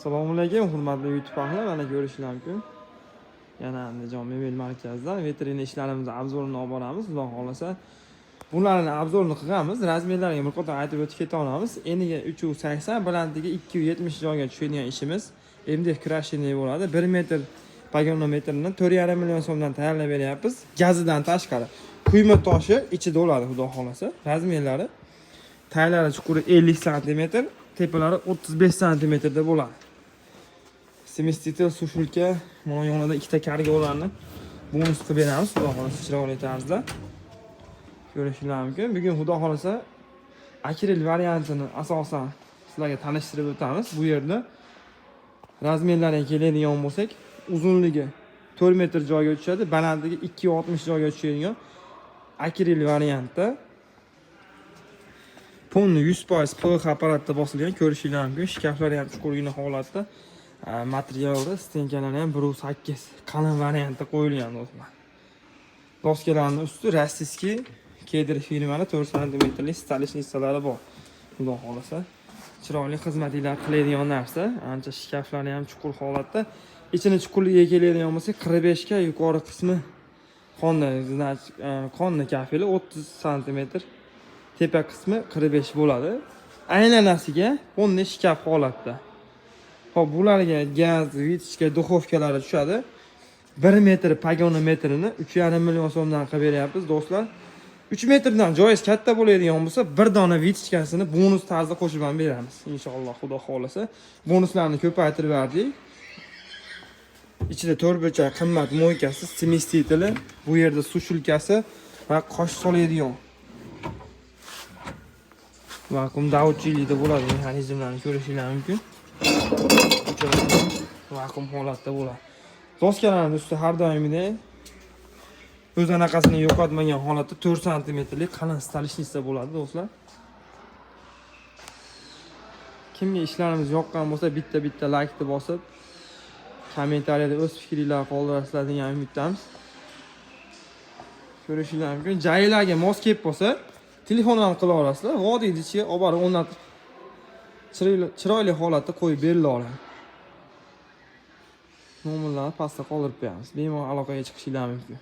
Assalomu alaykum, hurmatli YouTube ahli. Mana ko'rishingiz mumkin. Yana Andijon mebel markazidan veteriner ishlarimizni obzorini olib boramiz. Xudo xolasa, bularni obzorini qilamiz. Razmerlariga bir qator aytib o'tib keta olamiz. Eniga 380, balandligi 270 joyga tushadigan ishimiz. MDF krashini bo'ladi. 1 metr paganometrini 4,5 million so'mdan tayyorlab beryapmiz. Gazidan tashqari. Quyma toshi ichida bo'ladi, xudo xolasa. Razmerlari taylari chuquri 50 cm, tepalari 35 cm da bo'ladi. Semestitel sushulka, mana yonida ikkita kargolarni bonus qilib beramiz, xudo xolasa chiroyli tarzda. Ko'rishingiz mumkin. Bugun xudo xolasa akril variantini asosan sizlarga tanishtirib o'tamiz. Bu yerda razmerlariga keladigan bo'lsak, uzunligi 4 metr joyga tushadi, balandligi 2,60 joyga tushadigan akril variantda. Ponni 100% PX apparatda bosilgan, ko'rishingiz mumkin. Shkaflari ham chuqurgina holatda. Materialda stenkalari ham 1.8 qalin variantda qo'yilgan do'stlar. Doskalarning usti rossiyskiy Kedr firmali 4 cm stalish nissalari bor. Xudo xolasa chiroyli xizmatlar qiladigan narsa. Ancha shkaflari ham chuqur holatda. Ichini chuqurligiga keladigan bo'lsa 45 ga yuqori qismi qonni kafili 30 cm. Tepa qismi 45 bo'ladi. Aylanasiga ponni shkaf holatda. Hop, bularga gaz, vitichka, duxovkalari tushadi. 1 metr paganometrini 3,5 million so'mdan qilib beryapmiz, do'stlar. 3 metrdan joyingiz katta bo'ladigan bo'lsa, bir dona vitichkasini bonus tarzda qo'shib ham beramiz. Inshaalloh, xudo xolasa. Bonuslarni ko'paytirib berdik. Ichida 4 burchak qimmat mo'ykasi, semestitili, bu yerda sushulkasi va qosh soladigan vakuum davutchilikda bo'ladi mexanizmlarni ko'rishingiz mumkin. Vakuum holatda bo'ladi. Doskalarning usti har doimgidek o'z anaqasini yo'qotmagan holatda 4 cm qalin stalishnica bo'ladi, do'stlar. Kimga ishlarimiz yoqqan bo'lsa, bitta like ni bosib, kommentariyada o'z fikringizni qoldirasizlar degan umiddamiz. Ko'rishingiz mumkin. Joylarga mos kelib bo'lsa, telefondan qila olasizlar. Vodiyni ichiga olib borib o'rnatib chiroyli holatda qo'yib beriladi. Nomerlarni pastda qoldirib qo'yamiz. Bemalol aloqaga chiqishingiz mumkin.